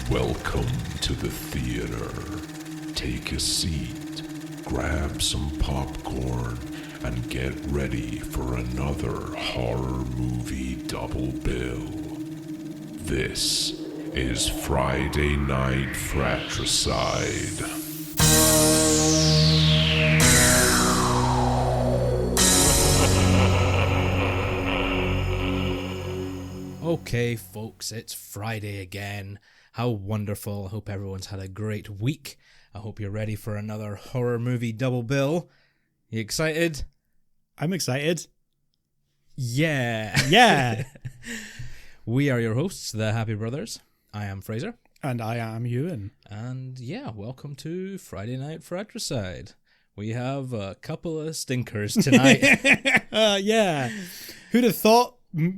Welcome to the theater. Take a seat, grab some popcorn, and get ready for another horror movie double bill. This is Friday Night Fratricide. Okay, folks, it's Friday again. How wonderful. I hope everyone's had a great week. I hope you're ready for another horror movie double bill. You excited? I'm excited. Yeah. Yeah. We are your hosts, the Happy Brothers. I am Fraser. And I am Ewan. And yeah, welcome to Friday Night Fratricide. We have a couple of stinkers tonight. Yeah. Who'd have thought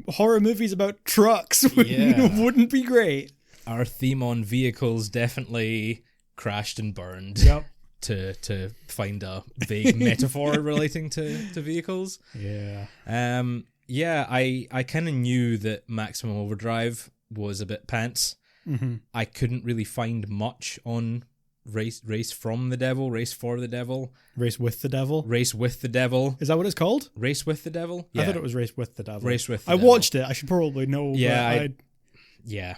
horror movies about trucks wouldn't be great? Our theme on vehicles definitely crashed and burned. Yep. To find a vague metaphor relating to vehicles. Yeah. Yeah, I kind of knew that Maximum Overdrive was a bit pants. Mm-hmm. I couldn't really find much on Race from the Devil, Race for the Devil. Race with the Devil? Race with the Devil. Is that what it's called? Race with the Devil? Yeah. I thought it was Race with the Devil. Race with the I Devil. watched it. I should probably know. Yeah, but yeah.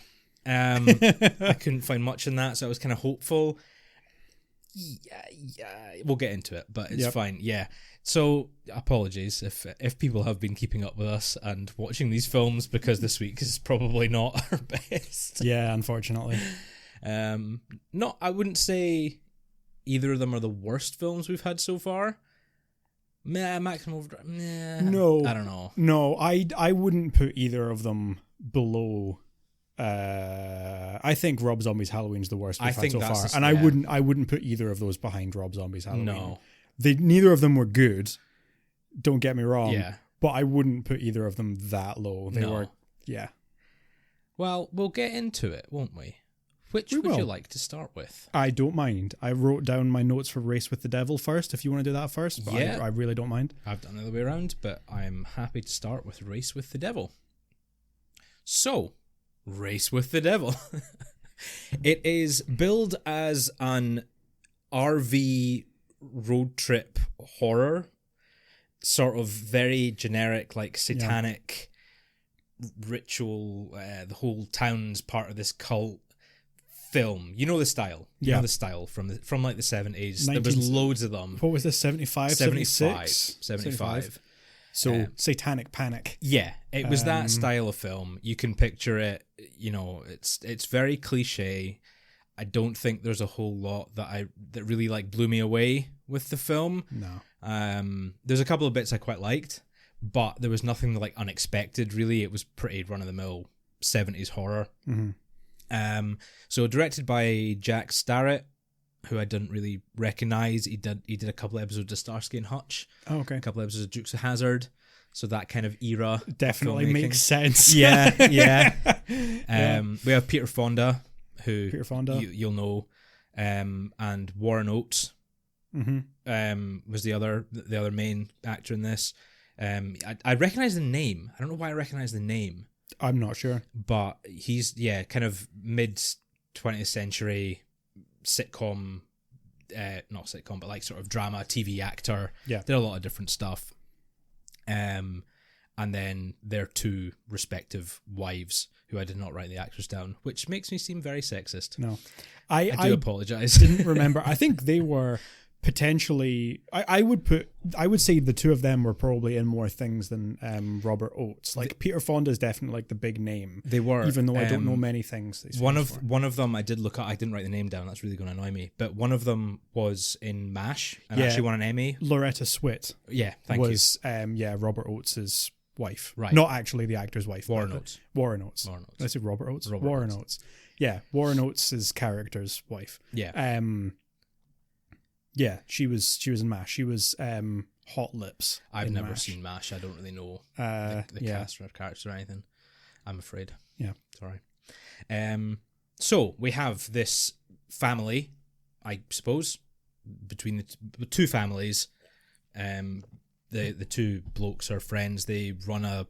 I couldn't find much in that, so I was kind of hopeful. Yeah, we'll get into it, but it's fine. Yeah. So apologies if people have been keeping up with us and watching these films, because this week is probably not our best. Yeah, unfortunately. I wouldn't say either of them are the worst films we've had so far. Maximum Overdrive. No, I don't know. No, I wouldn't put either of them below. I think Rob Zombie's Halloween's the worst we've had so far, and I wouldn't put either of those behind Rob Zombie's Halloween. No, neither of them were good. Don't get me wrong. Yeah, but I wouldn't put either of them that low. They were, yeah. Well, we'll get into it, won't we? Which would you like to start with? I don't mind. I wrote down my notes for Race with the Devil first, if you want to do that first. But yeah. I really don't mind. I've done the other way around, but I'm happy to start with Race with the Devil. So, Race with the Devil. It is billed as an RV road trip horror, sort of very generic, like satanic ritual. The whole town's part of this cult film. You know the style. You know the style from like the 70s. There was loads of them. What was this? 75, 76? 75. So Satanic Panic. Yeah, it was that style of film. You can picture it. You know, it's very cliche. I don't think there's a whole lot that really like blew me away with the film. No. There's a couple of bits I quite liked, but there was nothing like unexpected. Really, it was pretty run of the mill 70s horror. Mm-hmm. So directed by Jack Starrett, who I didn't really recognize. He did a couple of episodes of Starsky and Hutch. Oh, okay. A couple of episodes of Dukes of Hazzard. So that kind of era definitely makes sense. Yeah. We have Peter Fonda, who you'll know, and Warren Oates was the other main actor in this. I recognize the name. I don't know why I recognize the name. I'm not sure, but he's kind of mid 20th century sitcom, not sitcom, but like sort of drama TV actor. Yeah, did a lot of different stuff. And then their two respective wives, who I did not write the actors down, which makes me seem very sexist. No, I do apologize. Didn't remember. I think they were potentially. I would say the two of them were probably in more things than Robert Oates. Like Peter Fonda is definitely like the big name. They were, even though I don't know many things. One of them I did look at. I didn't write the name down. That's really going to annoy me. But one of them was in MASH and actually won an Emmy. Loretta Swit. Yeah, thank you. Robert Oates' wife. Right. Not actually the actor's wife. Warren Oates. Did I say Robert Oates? Warren Warren Oates. Yeah, Warren Oates' character's wife. Yeah. Yeah, she was in MASH. She was Hot Lips. I've never seen MASH. I don't really know the cast or characters or anything, I'm afraid. Yeah. Sorry. So we have this family, I suppose, between the two families. The two blokes are friends. They run a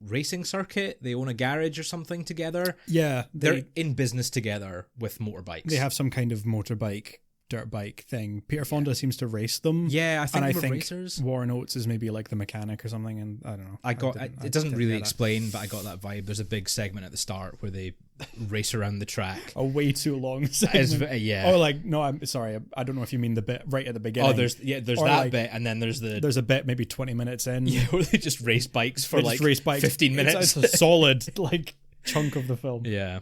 racing circuit. They own a garage or something together. Yeah. They're in business together with motorbikes. They have some kind of motorbike, dirt bike thing. Peter Fonda seems to race them. Yeah, I think and they were I think racers. Warren Oates is maybe like the mechanic or something, and I don't know. It doesn't really explain, but I got that vibe. There's a big segment at the start where they race around the track. A way too long segment. Yeah. Oh, like, no, I'm sorry. I don't know if you mean the bit right at the beginning. Oh, there's that like, bit, and then there's a bit maybe 20 minutes in. Yeah, where they just race bikes for 15 minutes. It's a solid like chunk of the film. Yeah.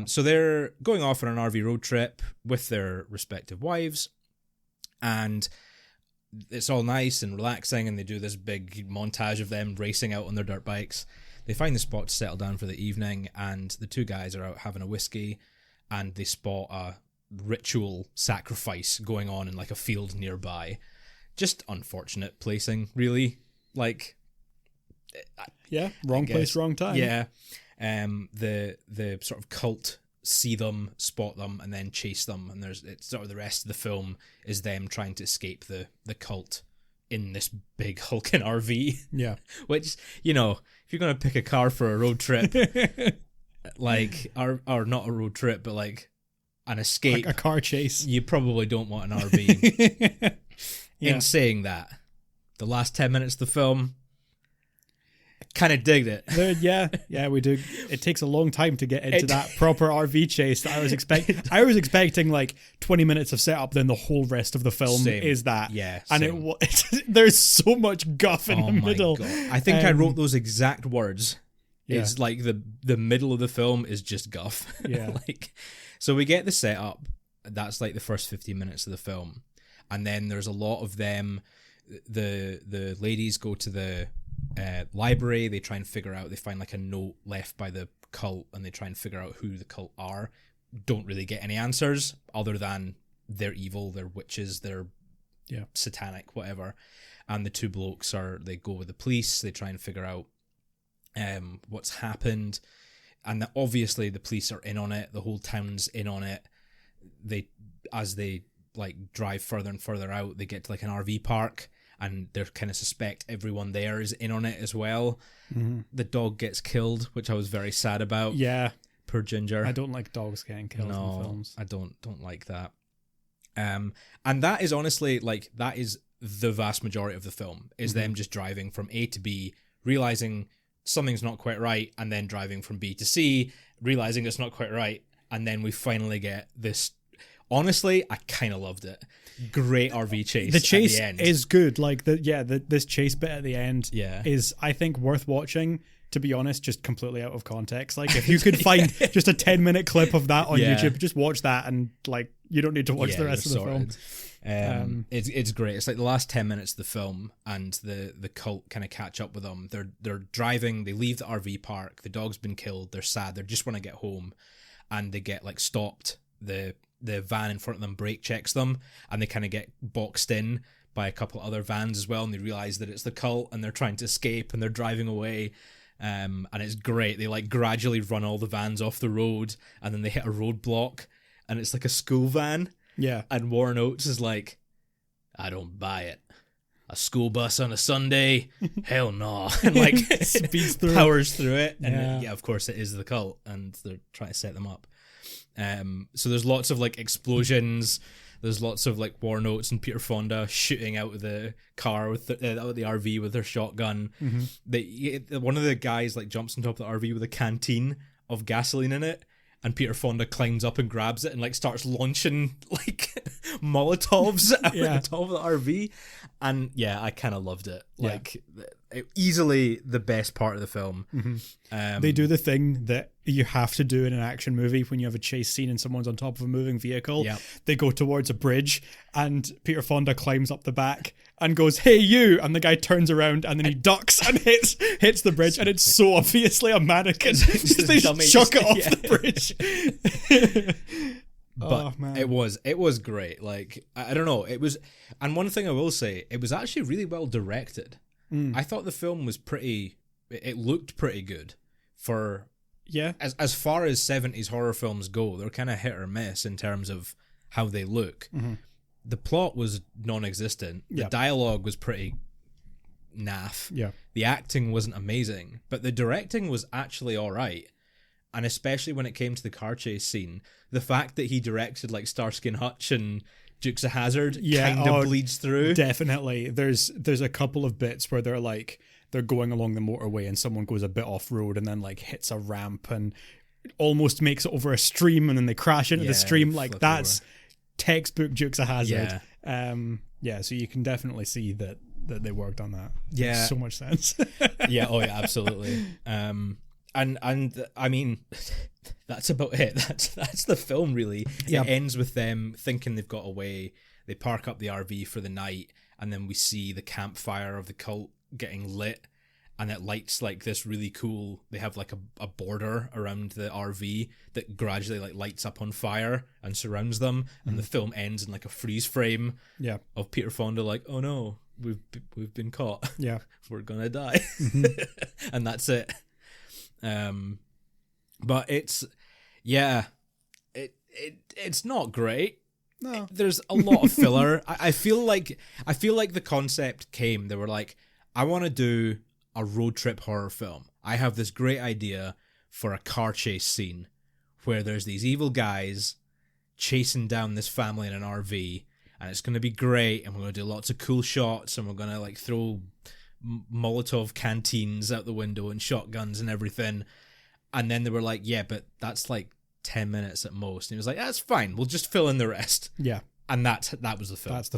So they're going off on an RV road trip with their respective wives, and it's all nice and relaxing, and they do this big montage of them racing out on their dirt bikes. They find the spot to settle down for the evening, and the two guys are out having a whiskey, and they spot a ritual sacrifice going on in like a field nearby. Just unfortunate placing, really. Like, yeah, wrong place, wrong time. Yeah. The sort of cult see them, spot them, and then chase them, and it's sort of the rest of the film is them trying to escape the cult in this big hulking RV. Yeah. Which, you know, if you're gonna pick a car for a road trip, like or not a road trip, but like an escape, a car chase, you probably don't want an RV. Yeah. In saying that, the last 10 minutes of the film, kind of digged it. Yeah, we do. It takes a long time to get into that proper RV chase that I was expecting. I was expecting like 20 minutes of setup, then the whole rest of the film is that. Yeah, and there's so much guff in the middle. God. I think I wrote those exact words. Yeah. It's like the middle of the film is just guff. Yeah. So we get the setup. That's like the first 15 minutes of the film, and then there's a lot of them. The ladies go to the library. They try and figure out, they find like a note left by the cult, and they try and figure out who the cult are. Don't really get any answers other than they're evil, they're witches, they're satanic, whatever. And the two blokes they go with the police. They try and figure out what's happened, and obviously the police are in on it. The whole town's in on it. As they like drive further and further out, they get to like an RV park, and they kind of suspect everyone there is in on it as well. Mm-hmm. The dog gets killed, which I was very sad about. Yeah. Poor Ginger. I don't like dogs getting killed in films. I don't like that. And that is honestly, like, that is the vast majority of the film, is them just driving from A to B, realizing something's not quite right, and then driving from B to C, realizing it's not quite right, and then we finally get this. Honestly, I kind of loved it. Great RV chase. The chase at the end is good. Like this chase bit at the end is, I think, worth watching. To be honest, just completely out of context. Like, if you could find just a 10-minute clip of that on YouTube, just watch that, and like, you don't need to watch the rest of the film. It's great. It's like the last 10 minutes of the film, and the cult kind of catch up with them. They're driving. They leave the RV park. The dog's been killed. They're sad. They just want to get home, and they get like stopped. The van in front of them brake checks them, and they kind of get boxed in by a couple other vans as well, and they realize that it's the cult, and they're trying to escape, and they're driving away. And it's great. They like gradually run all the vans off the road, and then they hit a roadblock, and it's like a school van. Yeah. And Warren Oates is like, I don't buy it. A school bus on a Sunday? Hell no. And like speeds through powers through it. And of course it is the cult, and they're trying to set them up. So there's lots of like explosions. There's lots of like Warren Oates and Peter Fonda shooting out of the car with the RV with their shotgun. Mm-hmm. One of the guys like jumps on top of the RV with a canteen of gasoline in it, and Peter Fonda climbs up and grabs it and like starts launching like Molotovs out the top of the RV. And yeah, I kind of loved it. Like easily the best part of the film. Mm-hmm. They do the thing that you have to do in an action movie when you have a chase scene and someone's on top of a moving vehicle. Yep. They go towards a bridge, and Peter Fonda climbs up the back and goes, "Hey you," and the guy turns around and then he ducks and hits the bridge, and it's so obviously a mannequin. They chuck it off the bridge. But it was great. Like, I don't know, it was, and one thing I will say, it was actually really well directed. I thought the film was it looked pretty good for as far as 70s horror films go. They're kind of hit or miss in terms of how they look. The plot was non-existent. The dialogue was pretty naff. Yeah. The acting wasn't amazing, but the directing was actually all right. And especially when it came to the car chase scene, the fact that he directed like Starsky and Hutch and Dukes of Hazzard kind of bleeds through. Definitely. There's a couple of bits where they're going along the motorway and someone goes a bit off road and then like hits a ramp and almost makes it over a stream and then they crash into the stream. Like that's textbook Dukes of Hazzard. So you can definitely see that they worked on that. Yeah. Makes so much sense. Absolutely. And I mean, that's about it. That's the film, really. Yeah. It ends with them thinking they've got away. They park up the RV for the night, and then we see the campfire of the cult getting lit, and it lights like this really cool. They have like a border around the RV that gradually like lights up on fire and surrounds them, and the film ends in like a freeze frame of Peter Fonda like, oh no, we've been caught. Yeah, we're gonna die, and that's it. But it's it's not great. No. There's a lot of filler. I feel like the concept came. They were like, I want to do a road trip horror film. I have this great idea for a car chase scene where there's these evil guys chasing down this family in an RV, and it's going to be great, and we're going to do lots of cool shots, and we're going to like throw Molotov canteens out the window and shotguns and everything. And then they were like, yeah, but that's like 10 minutes at most. And he was like, that's fine, we'll just fill in the rest. Yeah. And that was the film. That's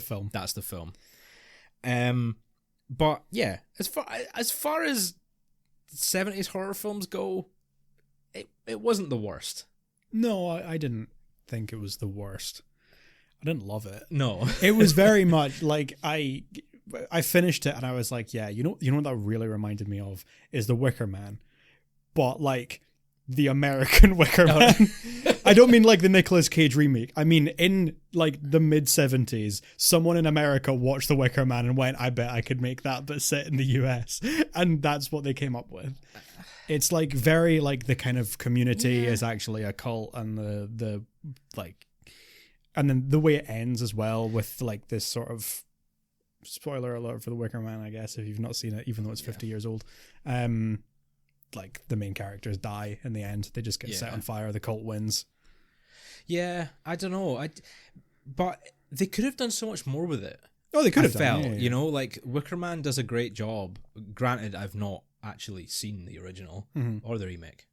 the film. But yeah, as far as 70s horror films go, it wasn't the worst. No, I didn't think it was the worst. I didn't love it. No. It was very much like I finished it and I was like, yeah, you know what that really reminded me of is The Wicker Man. But like the American Wicker Man. I don't mean like the Nicolas Cage remake. I mean in like the mid-70s, someone in America watched The Wicker Man and went, I bet I could make that but set in the US. And that's what they came up with. It's like very like the kind of community is actually a cult, and the like, and then the way it ends as well with like this sort of spoiler alert for The Wicker Man, I guess, if you've not seen it, even though it's 50 years old. Like the main characters die in the end. They just get set on fire. The cult wins. Yeah, I don't know. But they could have done so much more with it. Oh, they could have done. Yeah. You know, like Wicker Man does a great job. Granted, I've not actually seen the original or the remake.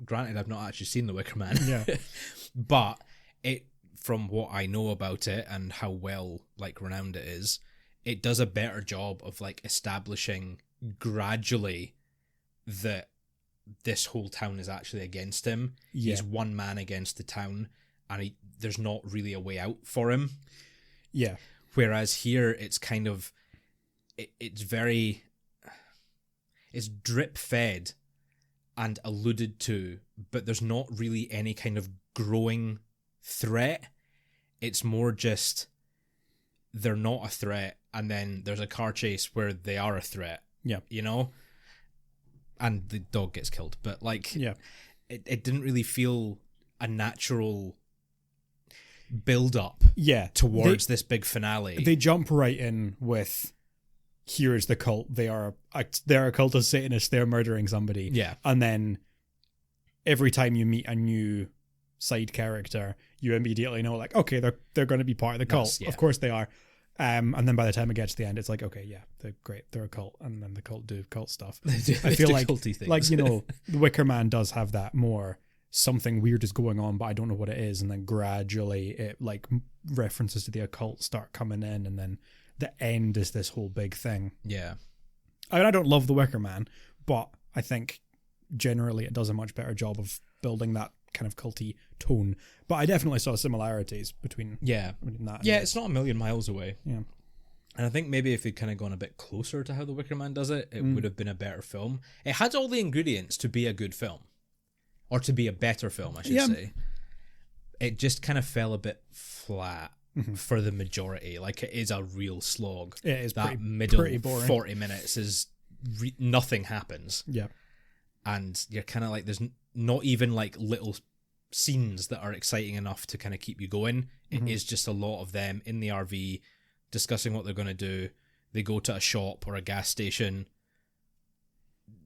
Granted, I've not actually seen The Wicker Man. Yeah. But it, from what I know about it and how well like renowned it is, it does a better job of like establishing gradually that this whole town is actually against him. Yeah. He's one man against the town, and there's not really a way out for him. Yeah. Whereas here, it's kind of, it's drip fed and alluded to, but there's not really any kind of growing threat. It's more just they're not a threat, and then there's a car chase where they are a threat. Yeah. You know? And the dog gets killed. But like, it didn't really feel a natural build up towards this big finale. They jump right in with, here's the cult. They're a cult of Satanists. They're murdering somebody. Yeah. And then every time you meet a new side character, you immediately know, like, okay, they're going to be part of the cult. Of course they are. And then by the time it gets to the end, it's like, okay, yeah, they're great. They're a cult. And then the cult do cult stuff. I feel like, you know, The Wicker Man does have that more, something weird is going on, but I don't know what it is. And then gradually it like references to the occult start coming in. And then the end is this whole big thing. Yeah. I don't love The Wicker Man, but I think generally it does a much better job of building that kind of culty tone. But I definitely saw similarities between that. Yeah, it's not a million miles away. Yeah. And I think maybe if we'd kind of gone a bit closer to how The Wicker Man does it, it would have been a better film. It had all the ingredients to be a good film. Or to be a better film, I should say. It just kind of fell a bit flat for the majority. Like, it is a real slog. It is that pretty, middle pretty boring. 40 minutes is nothing happens. Yeah. And you're kind of like, there's not even like little scenes that are exciting enough to kind of keep you going. It is just a lot of them in the RV discussing what they're going to do, they go to a shop or a gas station,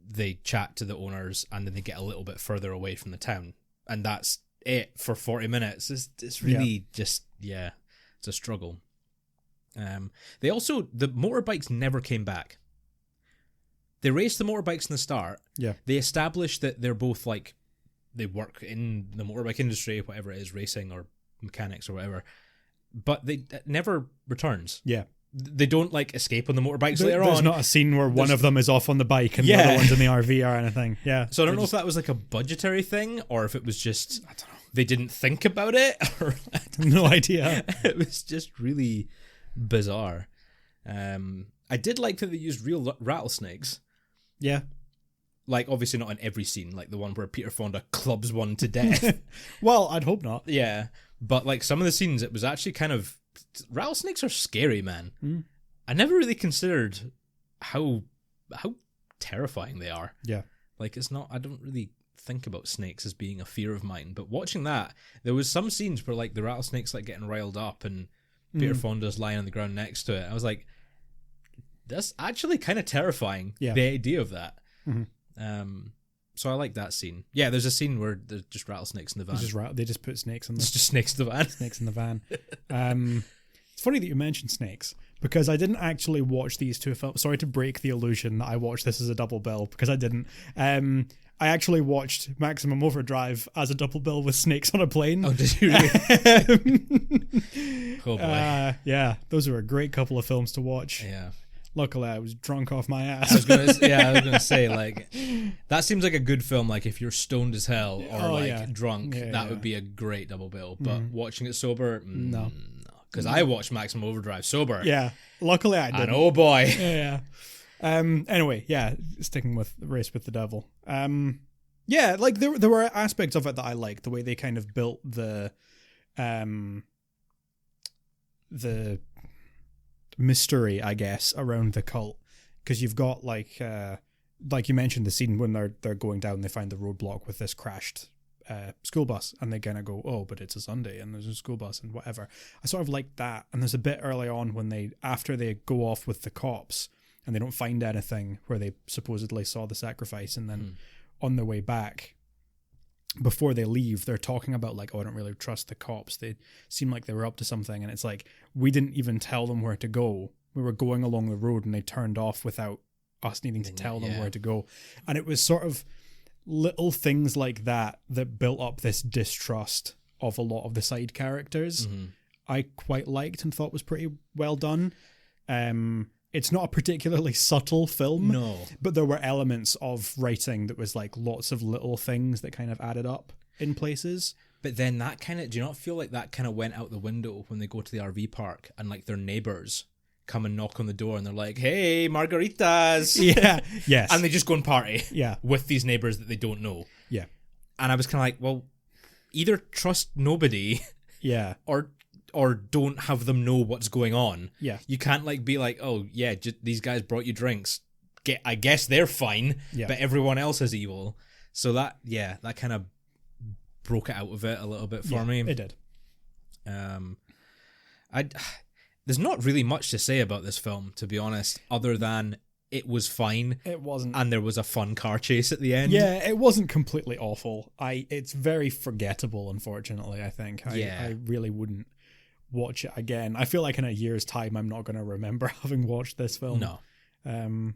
they chat to the owners, and then they get a little bit further away from the town, and that's it for 40 minutes. It's really just it's a struggle. The motorbikes never came back. They raced the motorbikes in the start. Yeah. They established that they're both like, they work in the motorbike industry, whatever it is, racing or mechanics or whatever. But they never returns. Yeah. They don't like escape on the motorbikes later on. There's not a scene where one of them is off on the bike and the other one's in the RV or anything. Yeah. So I don't know if that was like a budgetary thing or if it was just, I don't know, they didn't think about it. Or no idea. It was just really bizarre. I did like that they used real rattlesnakes. Yeah. Like, obviously not in every scene, like the one where Peter Fonda clubs one to death. Well, I'd hope not. Yeah. But, like, some of the scenes, it was actually kind of... Rattlesnakes are scary, man. Mm. I never really considered how terrifying they are. Yeah. Like, it's not... I don't really think about snakes as being a fear of mine. But watching that, there was some scenes where, like, the rattlesnake's, like, getting riled up and Peter Fonda's lying on the ground next to it. I was like, that's actually kind of terrifying, the idea of that. Mm-hmm. So I like that scene. Yeah, there's a scene where there's just rattlesnakes in the van. They just put snakes in the... It's just snakes in the van. Snakes in the van. It's funny that you mentioned snakes, because I didn't actually watch these two films. Sorry to break the illusion that I watched this as a double bill, because I didn't. I actually watched Maximum Overdrive as a double bill with snakes on a plane. Oh, did you really? Oh, boy. Yeah, those are a great couple of films to watch. Yeah. Luckily, I was drunk off my ass. I was gonna say, like, that seems like a good film. Like, if you're stoned as hell or drunk, that would be a great double bill. But watching it sober, no, because I watched Maximum Overdrive sober. Yeah, luckily I didn't. And oh boy, yeah. Anyway, sticking with Race with the Devil. Yeah, like there were aspects of it that I liked. The way they kind of built the mystery, I guess, around the cult, because you've got like you mentioned, the scene when they're going down, they find the roadblock with this crashed school bus, and they kind of go, oh, but it's a Sunday and there's a school bus and whatever. I sort of like that. And there's a bit early on when after they go off with the cops and they don't find anything where they supposedly saw the sacrifice, and then on their way back, before they leave, they're talking about like, oh, I don't really trust the cops. They seem like they were up to something. And it's like, we didn't even tell them where to go. We were going along the road and they turned off without us needing to tell them where to go. And it was sort of little things like that built up this distrust of a lot of the side characters. Mm-hmm. I quite liked and thought was pretty well done. It's not a particularly subtle film, no, but there were elements of writing that was like lots of little things that kind of added up in places. But then that kind of, do you not feel like that kind of went out the window when they go to the RV park and like their neighbors come and knock on the door and they're like, hey, margaritas. Yeah, yes. And they just go and party with these neighbors that they don't know. Yeah. And I was kind of like, well, either trust nobody or don't have them know what's going on. Yeah. You can't like be like, oh yeah, these guys brought you drinks. I guess they're fine, but everyone else is evil. So that kind of broke it out of it a little bit for me. It did. There's not really much to say about this film, to be honest, other than it was fine. It wasn't. And there was a fun car chase at the end. Yeah, it wasn't completely awful. It's very forgettable, unfortunately, I think. I really wouldn't watch it again. I feel like in a year's time I'm not going to remember having watched this film. No.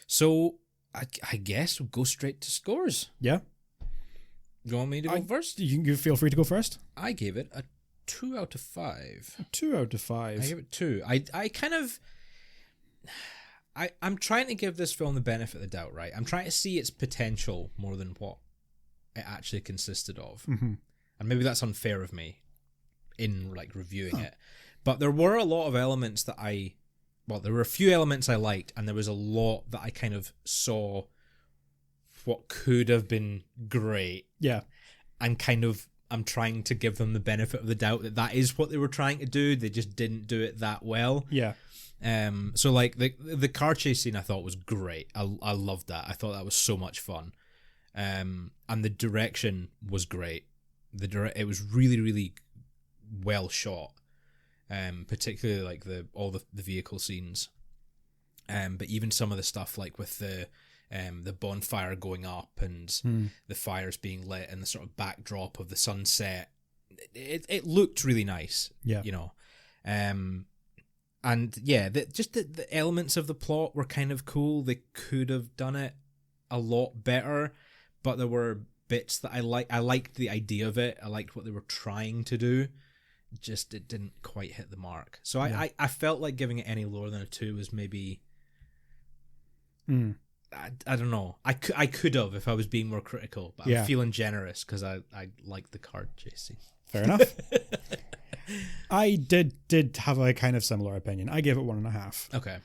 So I guess we'll go straight to scores. Yeah. You want me to go first? You feel free to go first. I gave it a 2 out of 5. 2 out of 5. I gave it 2. I kind of... I'm trying to give this film the benefit of the doubt, right? I'm trying to see its potential more than what it actually consisted of. Mm-hmm. And maybe that's unfair of me in like reviewing it. But there were a lot of elements that there were a few elements I liked, and there was a lot that I kind of saw what could have been great. Yeah. And kind of, I'm trying to give them the benefit of the doubt that is what they were trying to do. They just didn't do it that well. Yeah. So like the car chase scene I thought was great. I loved that. I thought that was so much fun. And the direction was great. It was really, really well shot. Particularly like all the vehicle scenes. But even some of the stuff like with the bonfire going up and the fires being lit and the sort of backdrop of the sunset, it looked really nice. Yeah. You know. And yeah, the elements of the plot were kind of cool. They could have done it a lot better, but there were bits that I liked the idea of it. I liked what they were trying to do. Just it didn't quite hit the mark. So I felt like giving it any lower than a 2 was maybe... I don't know. I could have if I was being more critical, but I'm feeling generous because I like the car chase scene. Fair enough. I did have a kind of similar opinion. I gave it 1.5. Okay.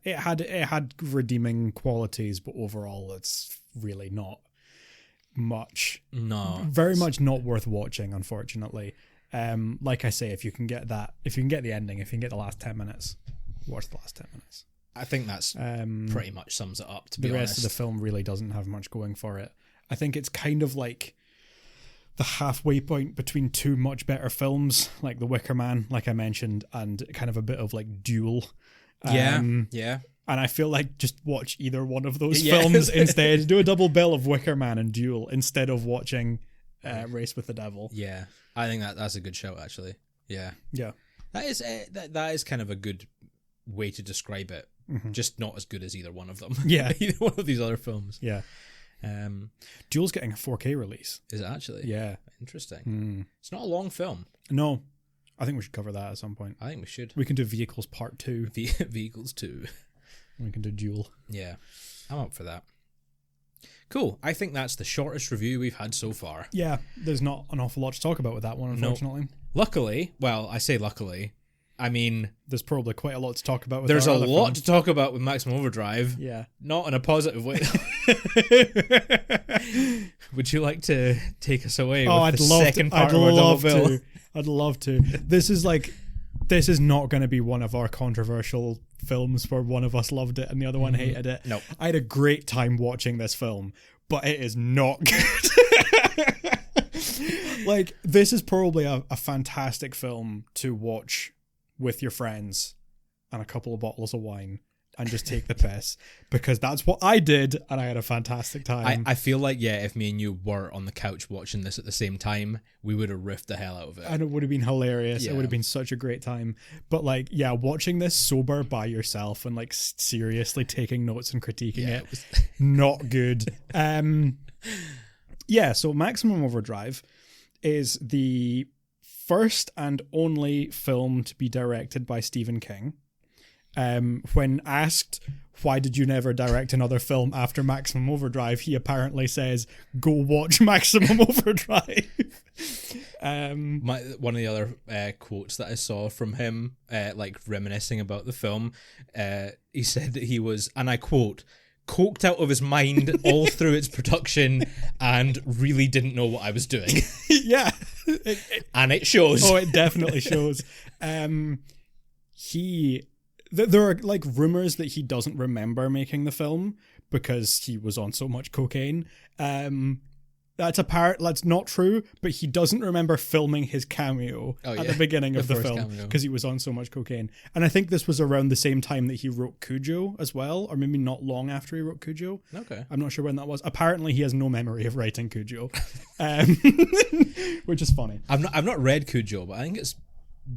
It had redeeming qualities, but overall it's really not much. No. Very much not worth watching, unfortunately. Like I say, if you can get the ending, if you can get the last 10 minutes, watch the last 10 minutes. I think that's pretty much sums it up, to be honest. The rest of the film really doesn't have much going for it. I think it's kind of like the halfway point between two much better films, like The Wicker Man, like I mentioned, and kind of a bit of like Duel. Yeah. And I feel like just watch either one of those films instead. Do a double bill of Wicker Man and Duel instead of watching Race with the Devil. Yeah, I think that's a good show, actually. Yeah. That is kind of a good way to describe it. Mm-hmm. Just not as good as either one of them. Yeah. Either one of these other films. Yeah. Duel's getting a 4K release. Is it actually? Yeah. Interesting. It's not a long film. No. I think we should cover that at some point. I think we should. We can do Vehicles Part 2. Vehicles 2. We can do Duel. Yeah. I'm up for that. Cool. I think that's the shortest review we've had so far. Yeah. There's not an awful lot to talk about with that one, unfortunately. No. Luckily, well, I say luckily, I mean... There's probably quite a lot to talk about with There's a other lot films. to talk about with Maximum Overdrive. Yeah. Not in a positive way. Would you like to take us away with the second part of our double bill? I'd love to. This is not going to be one of our controversial films where one of us loved it and the other one hated it. Nope. I had a great time watching this film, but it is not good. Like, this is probably a fantastic film to watch with your friends and a couple of bottles of wine and just take the piss, because that's what I did and I had a fantastic time. I feel like, if me and you were on the couch watching this at the same time, we would have riffed the hell out of it. And it would have been hilarious. Yeah. It would have been such a great time. But like, watching this sober by yourself and like seriously taking notes and critiquing it was not good. So Maximum Overdrive is the first and only film to be directed by Stephen King. When asked, why did you never direct another film after Maximum Overdrive, he apparently says, go watch Maximum Overdrive. One of the other quotes that I saw from him, like reminiscing about the film, he said that he was, and I quote, coked out of his mind all through its production and really didn't know what I was doing. Yeah. And it shows. Oh, it definitely shows. There are like rumors that he doesn't remember making the film because he was on so much cocaine. That's not true, but he doesn't remember filming his cameo at the beginning of the film because he was on so much cocaine. And I think this was around the same time that he wrote Cujo as well, or maybe not long after he wrote Cujo. Okay. I'm not sure when that was. Apparently he has no memory of writing Cujo. Which is funny. I've not read Cujo, but I think it's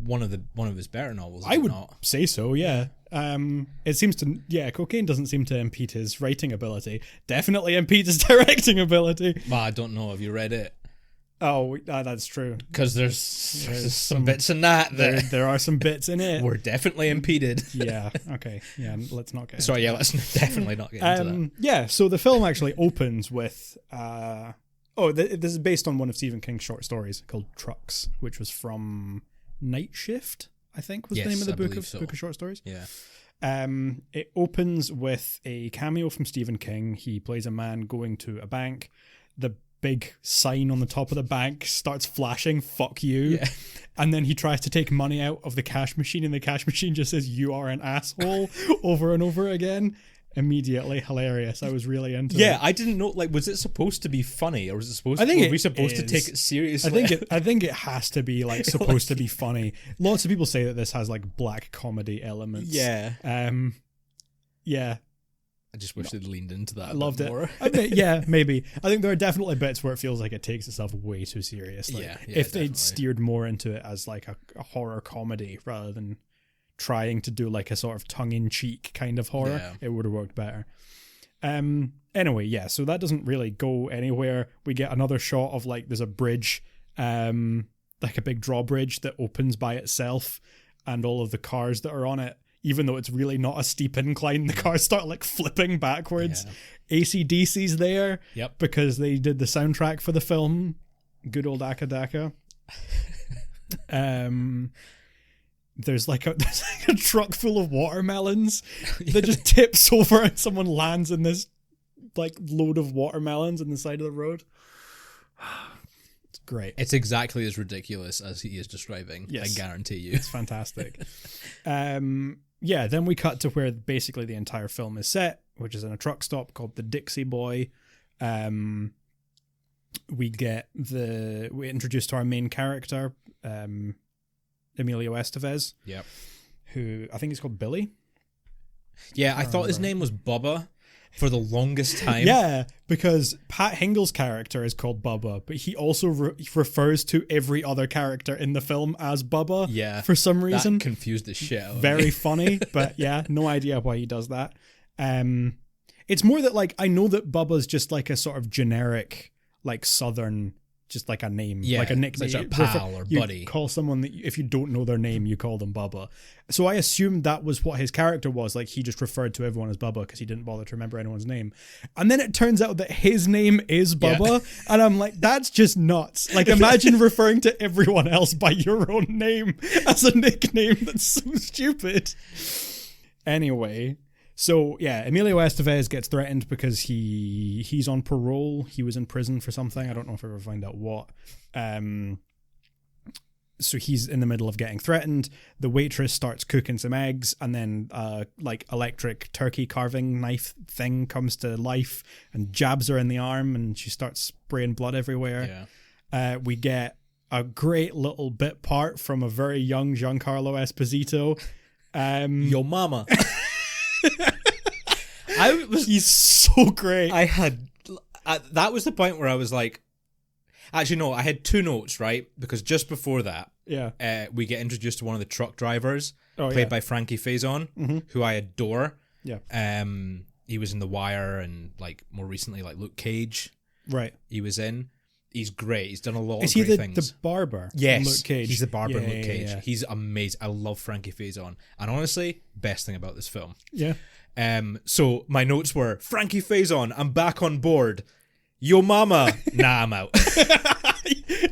one of his better novels. I would say so, yeah. It seems to, cocaine doesn't seem to impede his writing ability. Definitely impedes his directing ability. Well, I don't know. Have you read it? Oh, that's true. Because there's some bits in that there are some bits in it. Were definitely impeded. Yeah. Okay. Yeah. Let's not get. Sorry. Yeah. Let's definitely not get into that. Yeah. So the film actually opens with. This is based on one of Stephen King's short stories called Trucks, which was from Night Shift, I think was the name of the book of short stories. Yeah. It opens with a cameo from Stephen King. He plays a man going to a bank. The big sign on the top of the bank starts flashing, "Fuck you." Yeah. And then he tries to take money out of the cash machine and the cash machine just says, "You are an asshole," over and over again. immediately hilarious. I was really into it. Yeah, I didn't know. Like, was it supposed to be funny, or was it supposed? Were we supposed to take it seriously? I think it has to be like supposed to be funny. Lots of people say that this has like black comedy elements. Yeah. Yeah. I just wish they'd leaned into that. I loved it. More. Yeah, maybe. I think there are definitely bits where it feels like it takes itself way too seriously. Yeah, if they'd steered more into it as like a horror comedy rather than trying to do like a sort of tongue-in-cheek kind of horror, it would have worked better. Anyway, yeah, so that doesn't really go anywhere. We get another shot of like there's a bridge, like a big drawbridge that opens by itself, and all of the cars that are on it, even though it's really not a steep incline, the cars start like flipping backwards. Yeah. AC/DC's there because they did the soundtrack for the film. Good old Akadaka. There's like a truck full of watermelons that just tips over and someone lands in this like load of watermelons on the side of the road. It's great. It's exactly as ridiculous as he is describing. Yes. I guarantee you. It's fantastic. Yeah, then we cut to where basically the entire film is set, which is in a truck stop called the Dixie Boy. We introduced to our main character, Emilio Estevez. Yep. Who I think is called Billy. Yeah, I thought his name was Bubba for the longest time. Yeah, because Pat Hingle's character is called Bubba, but he also refers to every other character in the film as Bubba. Yeah, for some reason. That confused the shit out of Very me. funny, but yeah, no idea why he does that. It's more that like I know that Bubba's just like a sort of generic like southern, just like a name, like a nickname, such a pal or buddy. You call someone that if you don't know their name, you call them Bubba. So I assumed that was what his character was. Like he just referred to everyone as Bubba because he didn't bother to remember anyone's name. And then it turns out that his name is Bubba, and I'm like, that's just nuts. Like imagine referring to everyone else by your own name as a nickname. That's so stupid. Anyway. So, yeah, Emilio Estevez gets threatened because he's on parole. He was in prison for something. I don't know if I ever find out what. So he's in the middle of getting threatened. The waitress starts cooking some eggs, and then like electric turkey carving knife thing comes to life and jabs her in the arm, and she starts spraying blood everywhere. Yeah. We get a great little bit part from a very young Giancarlo Esposito. Yo mama. He's so great. That was the point where I was like, actually no, I had two notes, right? Because just before that, we get introduced to one of the truck drivers, played by Frankie Faison, who I adore. Yeah. He was in The Wire and like more recently like Luke Cage. Right. He was in. He's great. He's done a lot of great things. Is he the barber? Yes. In Luke Cage? He's the barber in Luke Cage. Yeah. He's amazing. I love Frankie Faison. And honestly, best thing about this film. Yeah. So my notes were, Frankie Faison, I'm back on board. Yo mama. Nah, I'm out.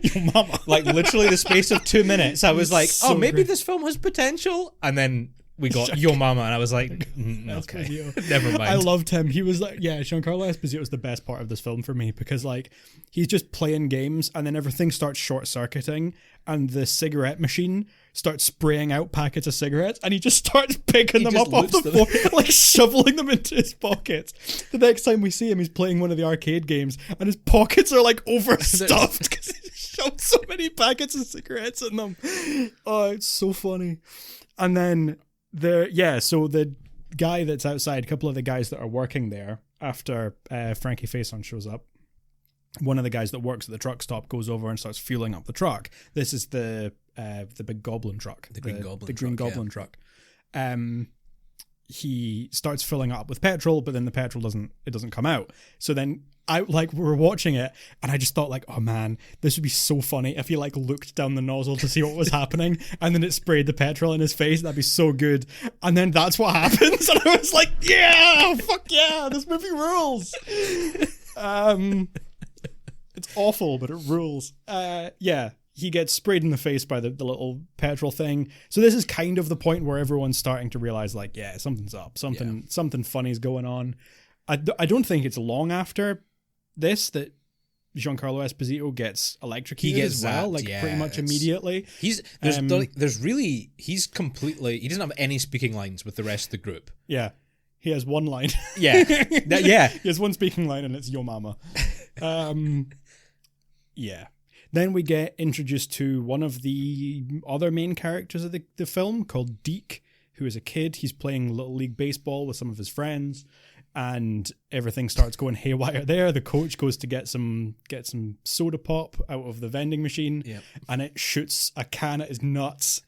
Yo mama. Like literally the space of 2 minutes, I was like, so maybe this film has potential. And then we got Yo mama, and I was like, okay, never mind. I loved him. He was like, Giancarlo Esposito was the best part of this film for me because like he's just playing games and then everything starts short circuiting and the cigarette machine starts spraying out packets of cigarettes and he just starts picking them up off the floor, like shoveling them into his pockets. The next time we see him, he's playing one of the arcade games and his pockets are like overstuffed because he shoved so many packets of cigarettes in them. Oh, it's so funny. And then so the guy that's outside, a couple of the guys that are working there after Frankie Faison shows up, one of the guys that works at the truck stop goes over and starts fueling up the truck. This is the big goblin truck. The Green Goblin truck. He starts filling up with petrol, but then the petrol doesn't come out. So then we were watching it and I just thought like, oh man, this would be so funny if he like looked down the nozzle to see what was happening and then it sprayed the petrol in his face. That'd be so good. And then that's what happens. And I was like, yeah, fuck yeah, this movie rules. It's awful, but it rules. He gets sprayed in the face by the little petrol thing. So this is kind of the point where everyone's starting to realize like, yeah, something's up. Something funny's going on. I don't think it's long after this that Giancarlo Esposito gets electrocuted as well, pretty much immediately. He doesn't have any speaking lines with the rest of the group. Yeah. He has one line. Yeah. Yeah. He has one speaking line, and it's "Yo mama." Yeah. Then we get introduced to one of the other main characters of the film called Deke, who is a kid. He's playing Little League Baseball with some of his friends, and everything starts going haywire there. The coach goes to get some soda pop out of the vending machine, and it shoots a can at his nuts.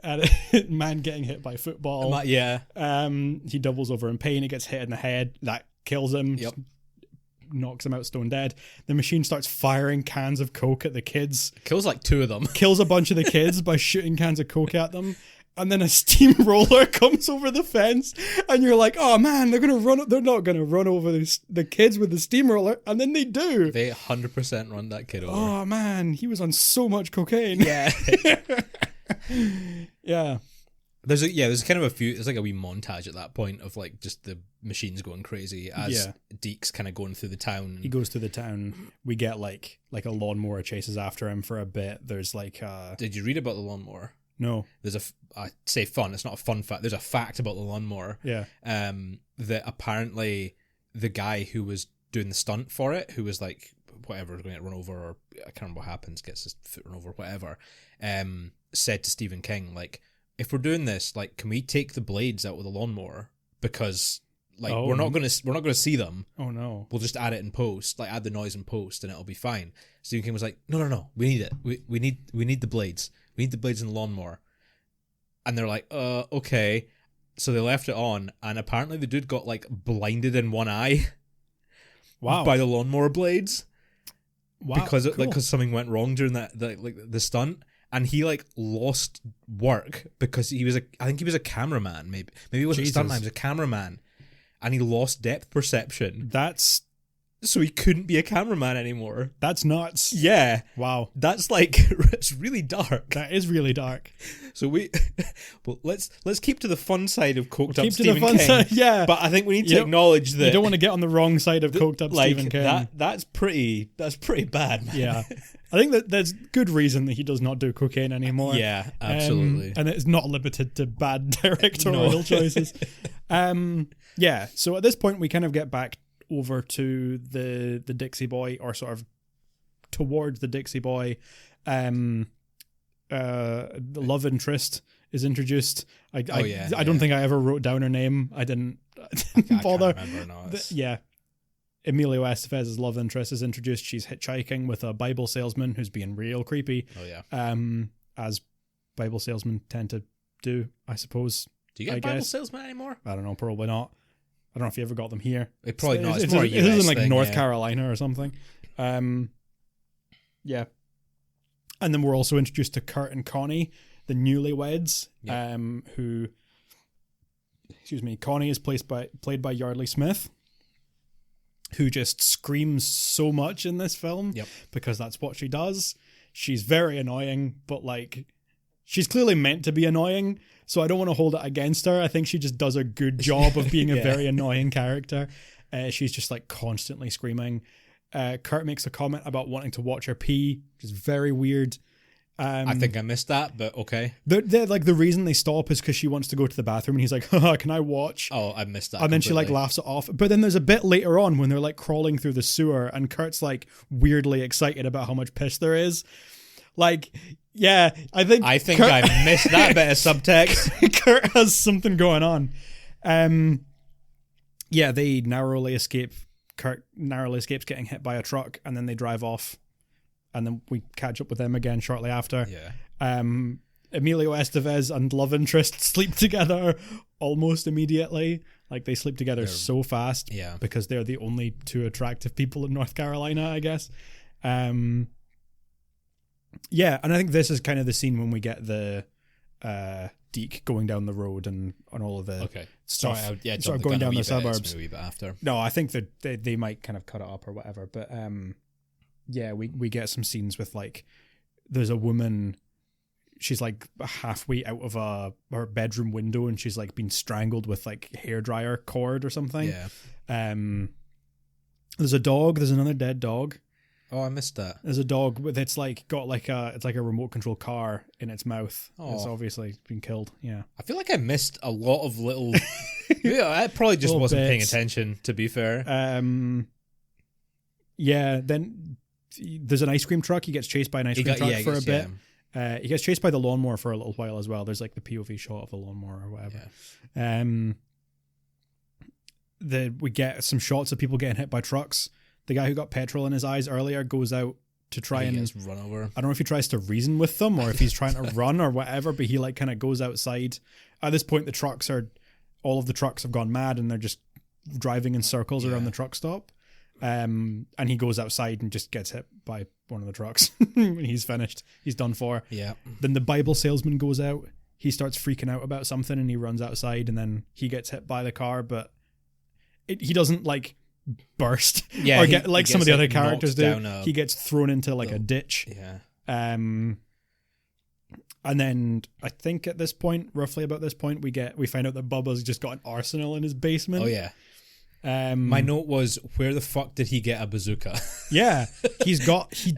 And man getting hit by football. He doubles over in pain. He gets hit in the head. That kills him. Yep. Knocks him out stone dead. The machine starts firing cans of Coke at the kids. Kills like 2 of them. Kills a bunch of the kids by shooting cans of Coke at them. And then a steamroller comes over the fence, and you're like, "Oh man, they're not gonna run over the kids with the steamroller," and then they do. They 100% run that kid over. Oh man, he was on so much cocaine. Yeah. Yeah. There's kind of there's like a wee montage at that point of like just the machines going crazy as Deke's kind of going through the town. He goes through the town. We get like a lawnmower chases after him for a bit. There's like Did you read about the lawnmower? No. There's I say fun, it's not a fun fact. There's a fact about the lawnmower. Yeah. That apparently the guy who was doing the stunt for it, who was like whatever, going to get run over, or I can't remember what happens, gets his foot run over, whatever, said to Stephen King, like, if we're doing this, like, can we take the blades out of the lawnmower? Because like we're not gonna see them. Oh no. We'll just add it in post, like add the noise in post, and it'll be fine. Stephen King was like, no, we need it. We need the blades. We need the blades in the lawnmower. And they're like, okay. So they left it on, and apparently the dude got like blinded in one eye. Wow. By the lawnmower blades. Wow. Because something went wrong during the stunt, and he like lost work because I think he was a cameraman. Maybe he wasn't a stuntman. He was a cameraman, and he lost depth perception. So he couldn't be a cameraman anymore. That's nuts. Yeah. Wow. That's like, it's really dark. That is really dark. So let's keep to the fun side of coked up Keep to Stephen the fun King. side, yeah. But I think we need to acknowledge that you don't want to get on the wrong side of coked up Stephen King. That's pretty bad, man. Yeah. I think that there's good reason that he does not do cocaine anymore. Yeah, absolutely. And it's not limited to bad directorial choices. Yeah. So at this point we kind of get back over to the Dixie Boy, or sort of towards the Dixie Boy. The love interest is introduced. I don't think I ever wrote down her name. I didn't bother. I can't remember, Yeah. Emilio Estevez's love interest is introduced. She's hitchhiking with a Bible salesman who's being real creepy. Oh yeah. As Bible salesmen tend to do, I suppose. Do you get Bible salesmen anymore? I don't know. Probably not. I don't know if you ever got them here. It probably not. It's more a US in like thing, North Carolina or something. Yeah. And then we're also introduced to Kurt and Connie, the newlyweds, who, Connie is played by Yardley Smith, who just screams so much in this film because that's what she does. She's very annoying, but like, she's clearly meant to be annoying, so I don't want to hold it against her. I think she just does a good job of being a very annoying character. She's just like constantly screaming. Kurt makes a comment about wanting to watch her pee, which is very weird. I think I missed that, but okay. They're like, the reason they stop is because she wants to go to the bathroom, and he's like, haha, can I watch? Oh, I missed that. And then she like laughs it off. But then there's a bit later on when they're like crawling through the sewer, and Kurt's like weirdly excited about how much piss there is. Like, yeah, I think Kurt, I missed that bit of subtext. Kurt has something going on. Yeah, they narrowly escape. Kurt narrowly escapes getting hit by a truck, and then they drive off. And then we catch up with them again shortly after. Yeah. Emilio Estevez and love interest sleep together almost immediately. Like, they sleep together so fast. Yeah. Because they're the only two attractive people in North Carolina, I guess. Yeah, and I think this is kind of the scene when we get the Deke going down the road and all of the stuff. Sorry, sort of going down the suburbs. A wee bit after. No, I think that they might kind of cut it up or whatever. But yeah, we get some scenes with like, there's a woman, she's like halfway out of her bedroom window, and she's like been strangled with like hairdryer cord or something. Yeah. There's a dog. There's another dead dog. Oh, I missed that. There's a dog with it's like a remote control car in its mouth. Oh. It's obviously been killed. Yeah. I feel like I missed a lot of little. Yeah, I probably just Little wasn't paying bits. attention. To be fair. Yeah. Then there's an ice cream truck. He gets chased by an ice cream truck for a bit. He gets chased by the lawnmower for a little while as well. There's like the POV shot of the lawnmower or whatever. Yeah. We get some shots of people getting hit by trucks. The guy who got petrol in his eyes earlier goes out to try and gets run over. I don't know if he tries to reason with them or if he's trying to run or whatever, but he like kind of goes outside. At this point, all of the trucks have gone mad and they're just driving in circles around the truck stop. And he goes outside and just gets hit by one of the trucks. He's finished. He's done for. Yeah. Then the Bible salesman goes out. He starts freaking out about something and he runs outside and then he gets hit by the car, but he doesn't like burst or get like some of the other characters do. He gets thrown into like a ditch. Yeah. And then I think at this point, roughly about this point, we find out that Bubba's just got an arsenal in his basement. Oh yeah. My note was, where the fuck did he get a bazooka? Yeah, he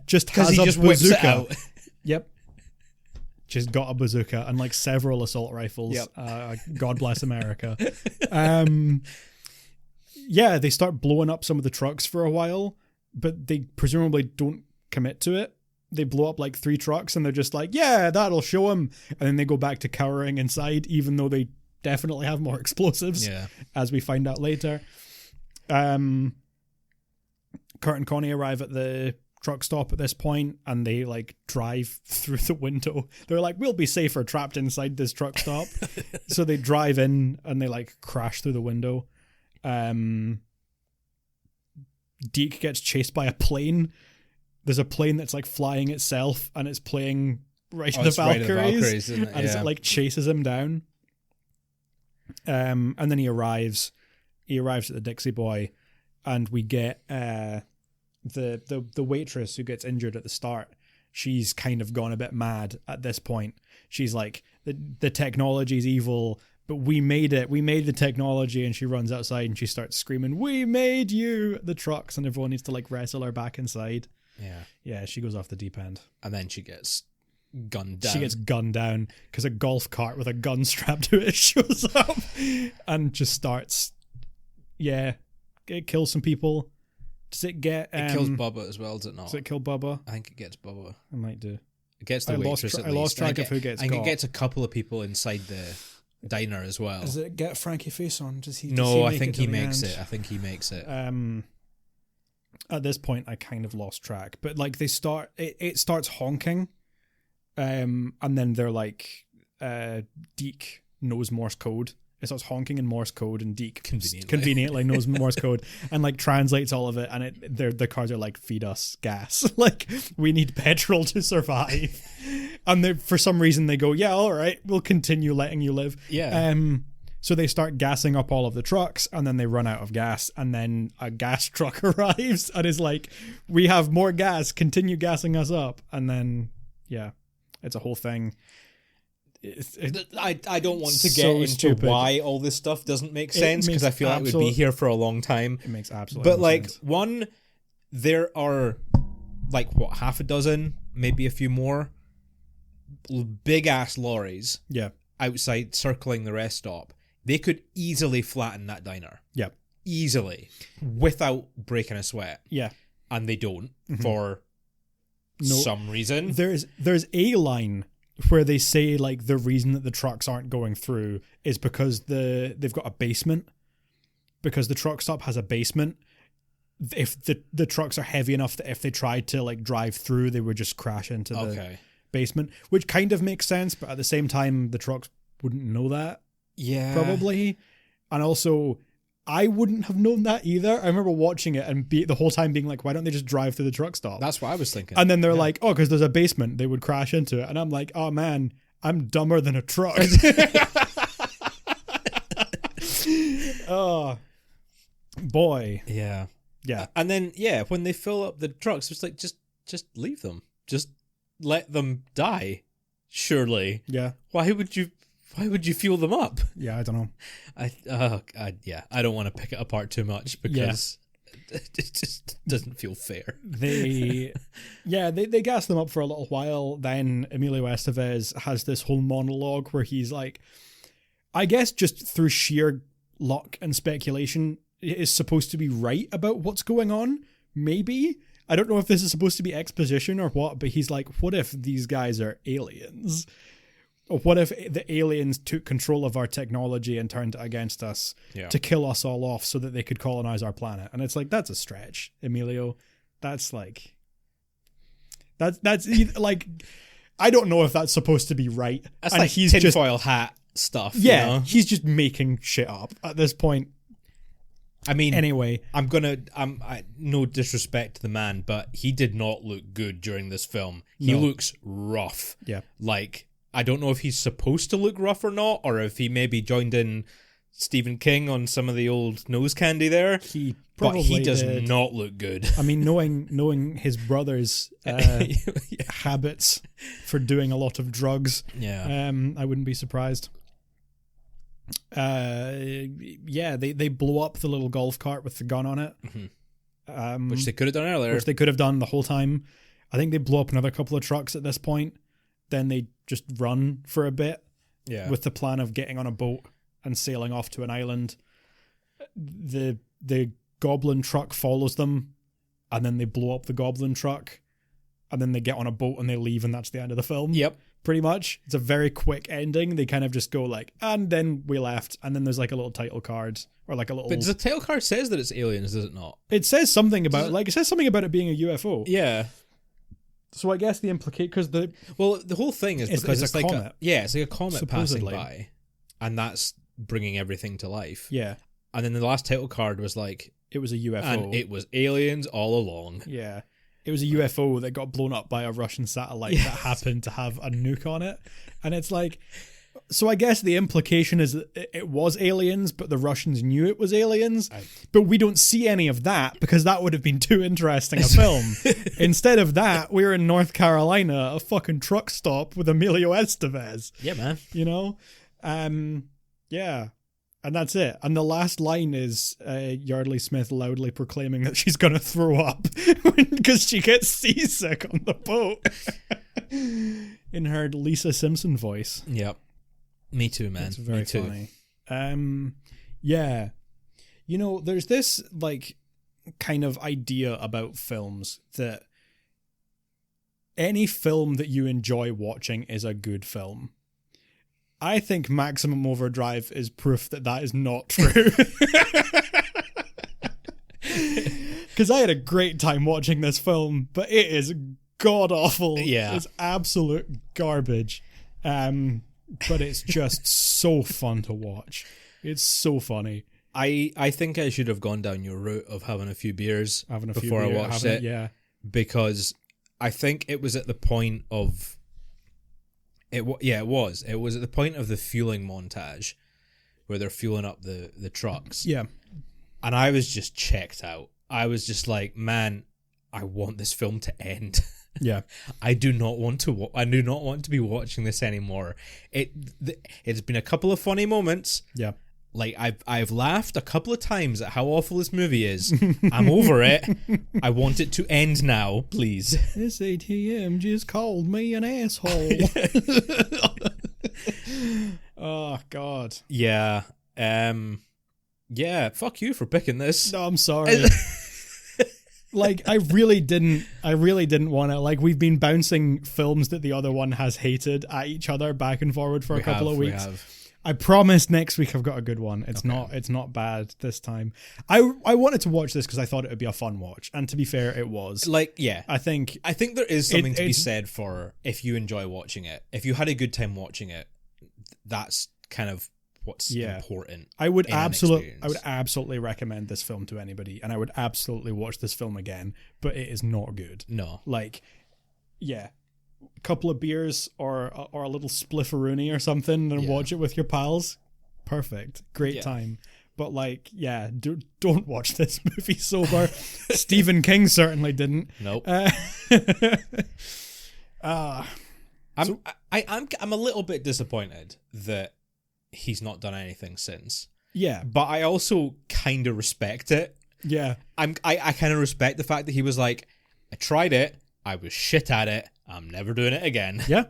just has he a just whips bazooka. it out. Yep. Just got a bazooka and like several assault rifles. Yep. God bless America. Yeah, they start blowing up some of the trucks for a while, but they presumably don't commit to it. They blow up like 3 trucks and they're just like, yeah, that'll show them. And then they go back to cowering inside, even though they definitely have more explosives, as we find out later. Kurt and Connie arrive at the truck stop at this point and they like drive through the window. They're like, we'll be safer trapped inside this truck stop. So they drive in and they like crash through the window. Deke gets chased by a plane. There's a plane that's like flying itself and it's playing Right of the Valkyries, isn't it? And it like chases him down. And then he arrives at the Dixie Boy and we get the waitress who gets injured at the start. She's kind of gone a bit mad at this point. She's like, the technology's evil, but we made it. We made the technology. And she runs outside and she starts screaming, we made you, the trucks. And everyone needs to like wrestle her back inside. Yeah. Yeah, she goes off the deep end. And then she gets gunned down. She gets gunned down because a golf cart with a gun strapped to it shows up and just starts, it kills some people. Does it get... it kills Bubba as well, does it not? Does it kill Bubba? I think it gets Bubba. It might do. It gets the waitress at least. I lost track of who gets got. I think it gets a couple of people inside the diner as well. Does it get Frankie Face on? I think he makes it. I think he makes it. At this point, I kind of lost track. But like they start... It starts honking. And then they're like... Deke knows Morse code. It starts honking in Morse code and Deke conveniently knows Morse code and like translates all of it, and the cars are like, feed us gas. Like, we need petrol to survive. And for some reason they go, yeah, all right, we'll continue letting you live. Yeah. So they start gassing up all of the trucks and then they run out of gas, and then a gas truck arrives and is like, we have more gas, continue gassing us up. And then it's a whole thing. I don't want to get into stupid. Why all this stuff doesn't make sense, because I feel like we'd be here for a long time. It makes absolutely But no like sense. one, there are like half a dozen, maybe a few more big ass lorries outside circling the rest stop. They could easily flatten that diner. Yeah. Easily. Without breaking a sweat. Yeah. And they don't for some reason. There's a line where they say like the reason that the trucks aren't going through is because they've got a basement, because the truck stop has a basement. If the trucks are heavy enough that if they tried to like drive through, they would just crash into the basement, which kind of makes sense, but at the same time the trucks wouldn't know that. Yeah, probably. And also I wouldn't have known that either. I remember watching it and the whole time being like, why don't they just drive through the truck stop? That's what I was thinking. And then they're like, oh, because there's a basement, they would crash into it. And I'm like, oh man, I'm dumber than a truck. Oh, boy. Yeah. Yeah. And then, when they fill up the trucks, it's like, just leave them. Just let them die. Surely. Yeah. Why would you fuel them up? Yeah, I don't know. I don't want to pick it apart too much because it just doesn't feel fair. They gas them up for a little while. Then Emilio Estevez has this whole monologue where he's like, I guess just through sheer luck and speculation, is supposed to be right about what's going on. Maybe. I don't know if this is supposed to be exposition or what, but he's like, what if these guys are aliens? Or what if the aliens took control of our technology and turned it against us to kill us all off so that they could colonize our planet? And it's like, that's a stretch, Emilio. That's like, that's like, I don't know if that's supposed to be right. That's and like he's tinfoil hat stuff. Yeah, you know? he's just making shit up at this point. I mean, anyway, no disrespect to the man, but he did not look good during this film. He looks rough. Yeah. Like, I don't know if he's supposed to look rough or not, or if he maybe joined in Stephen King on some of the old nose candy there. He does not look good. I mean, knowing his brother's habits for doing a lot of drugs, I wouldn't be surprised. They blow up the little golf cart with the gun on it, which they could have done earlier. Which they could have done the whole time. I think they blow up another couple of trucks at this point. Then they just run for a bit, with the plan of getting on a boat and sailing off to an island. The goblin truck follows them, and then they blow up the goblin truck, and then they get on a boat and they leave, and that's the end of the film. Yep. Pretty much. It's a very quick ending. They kind of just go like, and then we left, and then there's like a little title card or like a little. But the title card says that it's aliens, does it not? It says something about it says something about it being a UFO. Yeah. So I guess the because the whole thing is because it's like comet. It's like a comet Supposedly. passing by, and that's bringing everything to life. Yeah. And then the last title card was like, it was a UFO, and it was aliens all along. Yeah. It was a UFO that got blown up by a Russian satellite that happened to have a nuke on it. And it's like, so I guess the implication is that it was aliens, but the Russians knew it was aliens. But we don't see any of that because that would have been too interesting a film. Instead of that, we're in North Carolina, a fucking truck stop with Emilio Estevez. Yeah, man. You know? Yeah. And that's it. And the last line is Yardley Smith loudly proclaiming that she's going to throw up because she gets seasick on the boat in her Lisa Simpson voice. Yep. Me too, man. It's very funny. Yeah. You know, there's this like kind of idea about films that any film that you enjoy watching is a good film. I think Maximum Overdrive is proof that that is not true. Because I had a great time watching this film, but it is god-awful. Yeah. It's absolute garbage. But it's just so fun to watch. It's so funny. I think I should have gone down your route of having a few beers before I watched it. Yeah. Because I think it was at the point of... It was at the point of the fueling montage where they're fueling up the trucks. Yeah. And I was just checked out. I was just like, man, I want this film to end. Yeah. I do not want to be watching this anymore. It's been a couple of funny moments. Yeah. Like I've laughed a couple of times at how awful this movie is. I'm over it. I want it to end now, please. This ATM just called me an asshole. Oh God. Yeah. Yeah. Fuck you for picking this. No, I'm sorry. Like I really didn't want to. Like we've been bouncing films that the other one has hated at each other back and forward for a couple of weeks. I promise next week I've got a good one. It's not bad this time. I wanted to watch this because I thought it would be a fun watch, and to be fair, it was. Like, yeah, I think there is something to be said for if you enjoy watching it. If you had a good time watching it, that's kind of what's important. I would absolutely recommend this film to anybody, and I would absolutely watch this film again. But it is not good. No, like, yeah. Couple of beers or a little splifferoonie or something and watch it with your pals. Perfect. Great time. But like, yeah, don't watch this movie sober. Stephen King certainly didn't. Nope. I'm a little bit disappointed that he's not done anything since. Yeah. But I also kind of respect it. Yeah. I kind of respect the fact that he was like, I tried it, I was shit at it, I'm never doing it again. Yeah.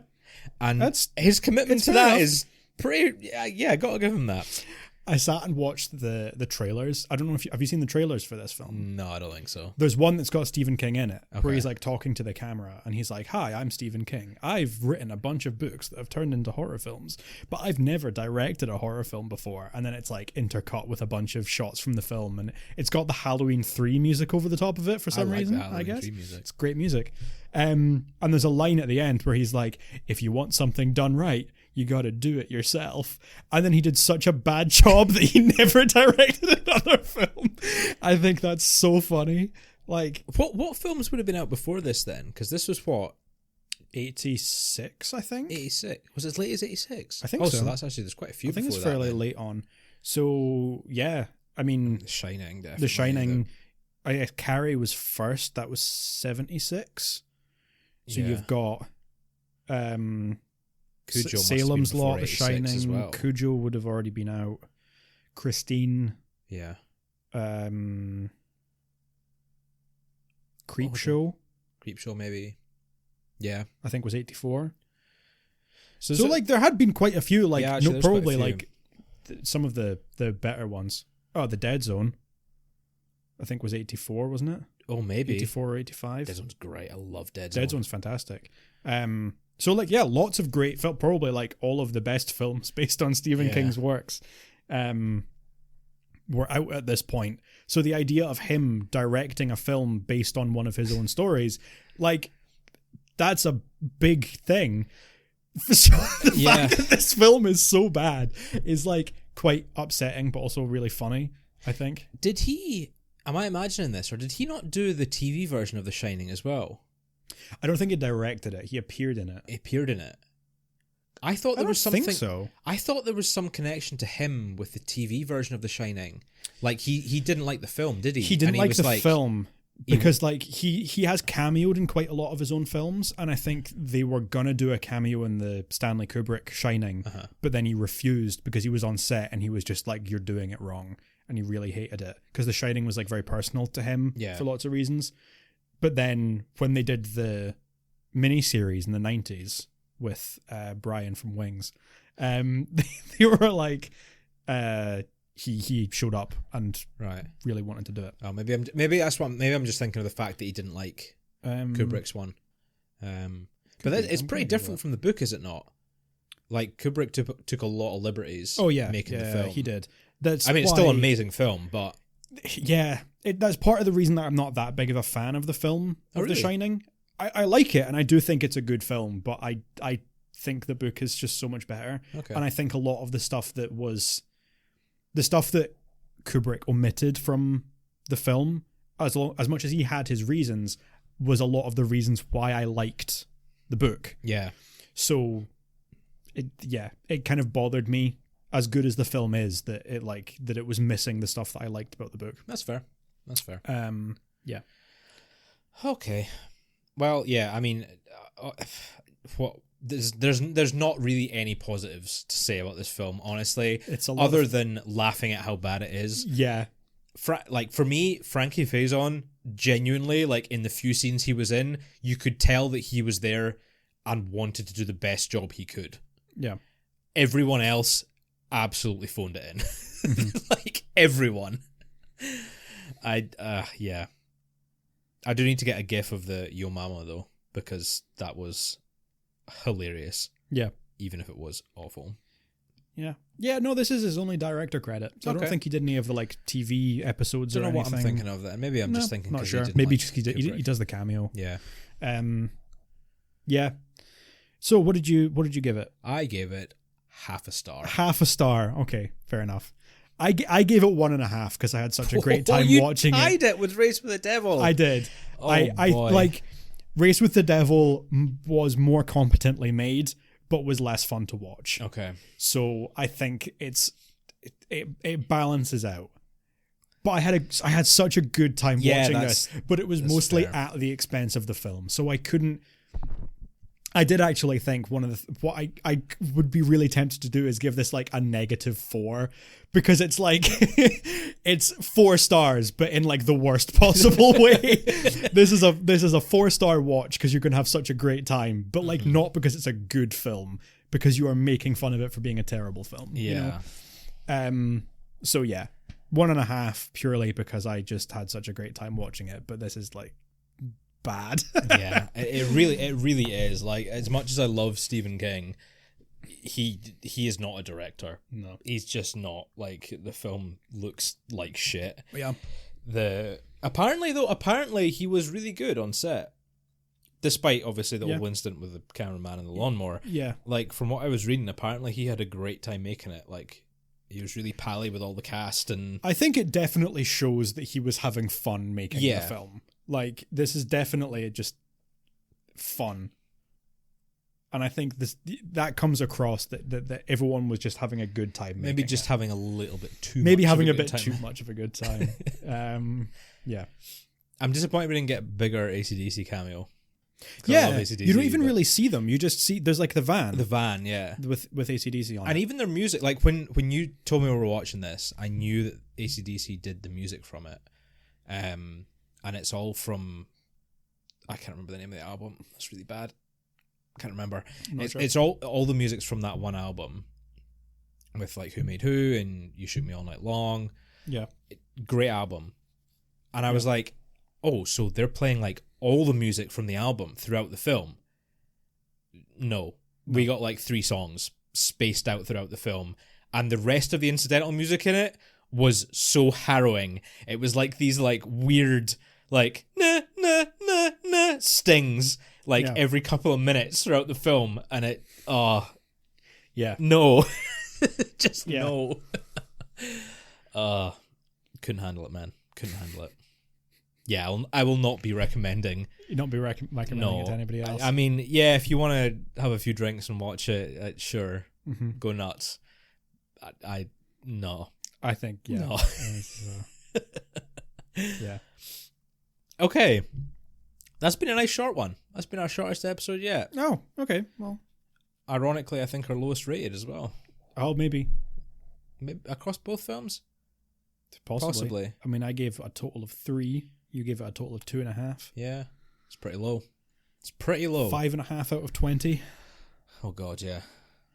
And That's his commitment to fair that enough. is pretty. Yeah, gotta give him that. I sat and watched the trailers. I don't know if have you seen the trailers for this film? No, I don't think so. There's one that's got Stephen King in it, Okay. where he's like talking to the camera, and he's like, "Hi, I'm Stephen King. I've written a bunch of books that have turned into horror films, but I've never directed a horror film before." And then it's like intercut with a bunch of shots from the film, and it's got the Halloween 3 music over the top of it for some like the reason. Halloween I guess 3 music. it's great music. And there's a line at the end where he's like, "If you want something done right, you got to do it yourself." And then he did such a bad job that he never directed another film. I think that's so funny. Like, What films would have been out before this then? Because this was what, 86, I think. 86? Was it as late as 86? I think so. so. That's actually, there's quite a few I think before it's that fairly then. late on. So yeah, I mean, The Shining, definitely. The Shining. I guess Carrie was first. That was 76. So Yeah. you've got Cujo must have Salem's been Lot, before The 86 Shining. as well. Cujo would have already been out. Christine. Yeah. Creepshow, Creepshow, maybe. Yeah. I think was 84. So like there had been quite a few, like Yeah, actually, there's probably quite a like some of the better ones. Oh, The Dead Zone, I think was 84, wasn't it? oh, maybe. 84 or 85. Dead Zone's great. I love Dead Zone. Dead Zone's fantastic. So like, yeah, lots of great film, probably like all of the best films based on Stephen Yeah. King's works were out at this point. So the idea of him directing a film based on one of his own stories, like, that's a big thing. So the Yeah. fact that this film is so bad is like quite upsetting, but also really funny, I think. Did he... Am I imagining this, or did he not do the TV version of The Shining as well? I don't think he directed it. He appeared in it. He appeared in it. I thought I there don't was something. think so. I thought there was some connection to him with the TV version of The Shining. Like he didn't like the film, did he? He didn't And like was the film because like he has cameoed in quite a lot of his own films, and I think they were gonna do a cameo in the Stanley Kubrick Shining, but then he refused because he was on set and he was just like, "You're doing it wrong," and he really hated it because The Shining was like very personal to him for lots of reasons. But then when they did the miniseries in the 90s with Brian from Wings, they were like, he showed up and right. really wanted to do it. Oh, maybe I'm just thinking of the fact that he didn't like Kubrick's one. But it's pretty different from the book, is it not? Like Kubrick took a lot of liberties. Oh yeah, making the film. He did. It's still an amazing film, but yeah, that's part of the reason that I'm not that big of a fan of the film of really? The Shining. I like it, and I do think it's a good film, but I think the book is just so much better. Okay. And I think a lot of the stuff that Kubrick omitted from the film, as much as he had his reasons, was a lot of the reasons why I liked the book. Yeah. So it kind of bothered me, as good as the film is, that it was missing the stuff that I liked about the book. That's fair. Yeah. Okay. Well, yeah. I mean, what there's not really any positives to say about this film, honestly. It's a lot other than laughing at how bad it is. Yeah. Like for me, Frankie Faison, genuinely, like in the few scenes he was in, you could tell that he was there and wanted to do the best job he could. Yeah. Everyone else absolutely phoned it in. Like everyone. Yeah. I do need to get a gif of the Yo Mama though, because that was hilarious. Yeah. Even if it was awful. Yeah. Yeah, no, this is his only director credit. So I don't think he did any of the like TV episodes I don't or know what anything. I'm thinking of that. Maybe I'm just thinking not 'cause sure. he didn't Maybe like just he Kubrick. does the cameo. Yeah. Yeah. So what did you give it? I gave it half a star. Half a star. Okay, fair enough. I gave it 1.5 because I had such a great time watching it. You tied it with Race with the Devil. I did. Oh, I boy. like Race with the Devil was more competently made, but was less fun to watch. Okay. So I think it balances out. But I had such a good time watching this, but it was mostly fair. at the expense of the film. So I couldn't I did actually think one of what I would be really tempted to do is give this like a -4, because it's like it's 4 stars, but in like the worst possible way. This is a 4-star watch because you're gonna have such a great time, but like not because it's a good film, because you are making fun of it for being a terrible film. Yeah. You know? So yeah, 1.5 purely because I just had such a great time watching it, but this is like bad. Yeah, it really is. Like, as much as I love Stephen King, he is not a director. No, he's just not. Like, the film looks like shit. Yeah. Apparently he was really good on set, despite obviously the Yeah. old incident with the cameraman and the lawnmower. Yeah. Like, from what I was reading, apparently he had a great time making it. Like, he was really pally with all the cast, and I think it definitely shows that he was having fun making the Yeah. film. Like, this is definitely just fun. And I think that comes across that everyone was just having a good time. maybe making just it. having a little bit too maybe much having of a good bit time. too much of a good time. Yeah. I'm disappointed we didn't get bigger AC/DC cameo. 'Cause I Yeah. love AC/DC, You don't even but really see them. You just see there's like the van the van, yeah. with AC/DC on And it. even their music, like when you told me we were watching this, I knew that AC/DC did the music from it. And it's all from, I can't remember the name of the album. That's really bad. Can't remember. Sure. It's all the music's from that one album, with like Who Made Who and You Shoot Me All Night Long. Yeah. Great album. And I was like, oh, so they're playing like all the music from the album throughout the film. No. We got like 3 songs spaced out throughout the film, and the rest of the incidental music in it was so harrowing. It was like these like weird like na na na na stings like Yeah. every couple of minutes throughout the film, and it Yeah. no. Just Yeah. no. Couldn't handle it, man. Couldn't handle it. Yeah, I will not be recommending. You don't be recommending it to anybody else. I mean, yeah, if you want to have a few drinks and watch it, sure, Mhm. go nuts. I no. I think, yeah. No. Yeah. Okay, that's been a nice short one. That's been our shortest episode yet. Oh, okay. Well, Ironically, I think our lowest rated as well. oh, maybe. Maybe across both films. Possibly. I mean, I gave a total of 3. You gave it a total of 2.5. Yeah, it's pretty low. It's pretty low. 5.5 out of 20. Oh god, yeah.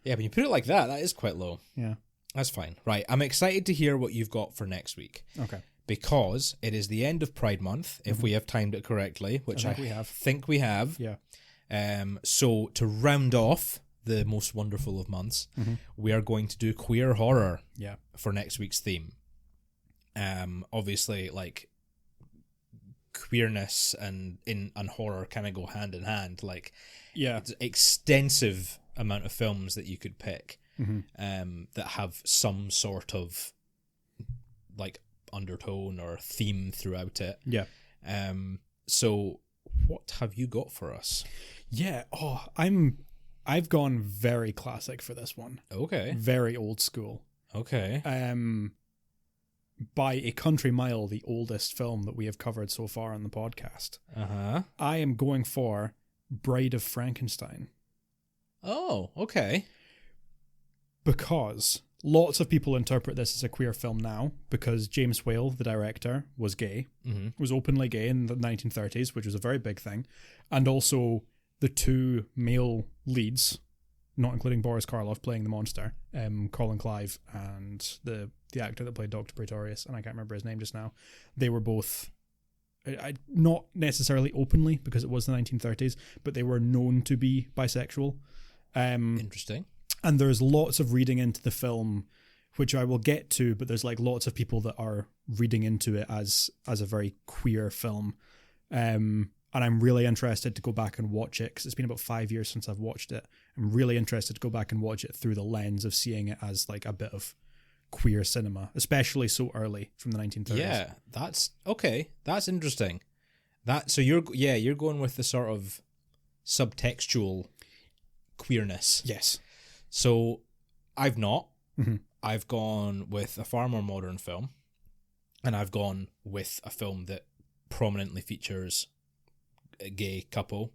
Yeah, when you put it like that, that is quite low. Yeah. That's fine. Right, I'm excited to hear what you've got for next week. Okay. Because it is the end of Pride Month, if we have timed it correctly, which I think we have. Yeah. So to round off the most wonderful of months, we are going to do queer horror Yeah. for next week's theme. Obviously, like, queerness and horror kind of go hand in hand. Like, Yeah. it's an extensive amount of films that you could pick that have some sort of like undertone or theme throughout it. Yeah. So what have you got for us? Yeah. Oh, I've gone very classic for this one. Okay. Very old school. Okay. By a country mile, the oldest film that we have covered so far on the podcast. Uh-huh. I am going for Bride of Frankenstein. Oh, okay. Because lots of people interpret this as a queer film now, because James Whale, the director, was gay, was openly gay in the 1930s, which was a very big thing. And also the 2 male leads, not including Boris Karloff playing the monster, Colin Clive and the actor that played Dr. Pretorius, and I can't remember his name just now. They were both, not necessarily openly, because it was the 1930s, but they were known to be bisexual. Interesting. And there's lots of reading into the film, which I will get to, but there's like lots of people that are reading into it as a very queer film. And I'm really interested to go back and watch it, because it's been about 5 years since I've watched it. I'm really interested to go back and watch it through the lens of seeing it as like a bit of queer cinema, especially so early from the 1930s. Yeah, that's okay. That's interesting. So you're going with the sort of subtextual queerness. Yes. So I've not. I've gone with a far more modern film, and I've gone with a film that prominently features a gay couple,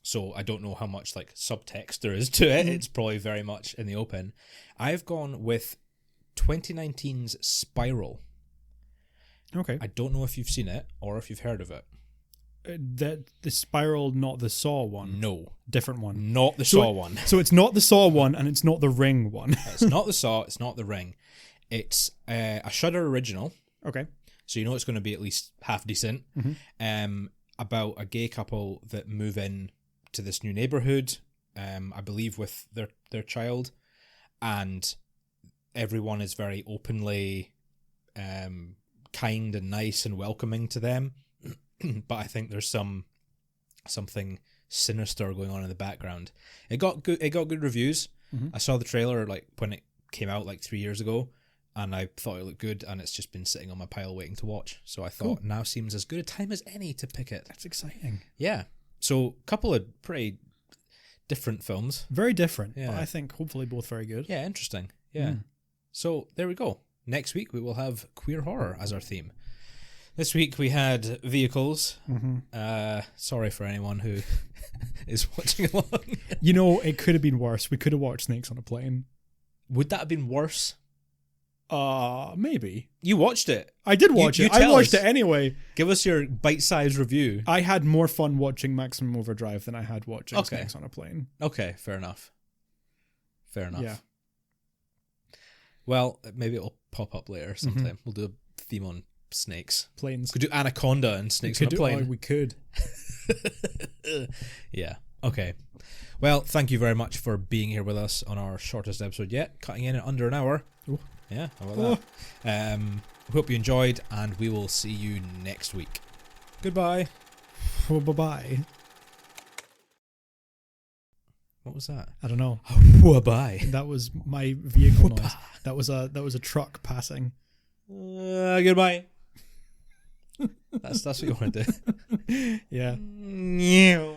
So I don't know how much like subtext there is to it. It's probably very much in the open. I've gone with 2019's Spiral. Okay. I don't know if you've seen it or if you've heard of it. The Spiral, not the Saw one. No. Different one. Not the Saw one. So it's not the Saw one, and it's not the Ring one. It's not the Saw, it's not the Ring. It's a Shudder original. Okay. So you know it's going to be at least half decent. About a gay couple that move in to this new neighborhood, I believe with their child, and everyone is very openly kind and nice and welcoming to them. But I think there's something sinister going on in the background. It got good reviews. I saw the trailer like when it came out like 3 years ago, and I thought it looked good, and it's just been sitting on my pile waiting to watch. So I thought now seems as good a time as any to pick it. That's exciting. Yeah. So a couple of pretty different films. Very different, Yeah. but I think hopefully both very good. Yeah, interesting. Yeah. So there we go. Next week we will have queer horror as our theme. This week we had vehicles. Sorry for anyone who is watching along. You know, it could have been worse. We could have watched Snakes on a Plane. Would that have been worse? Maybe. You watched it. I did watch it. I tell watched us. it anyway. Give us your bite-sized review. I had more fun watching Maximum Overdrive than I had watching Okay. Snakes on a Plane. Okay, fair enough. Fair enough. Yeah. Well, maybe it'll pop up later sometime. We'll do a theme on snakes. Planes. Could do Anaconda and Snakes on a Plane. We could. Yeah. Okay. Well, thank you very much for being here with us on our shortest episode yet, cutting in at under an hour. Ooh. Yeah, how about that? Hope you enjoyed, and we will see you next week. Goodbye. Oh, bye-bye. What was that? I don't know. Bye. That was my vehicle noise. That was a truck passing. Goodbye. That's what you want to do. Yeah. Yeah.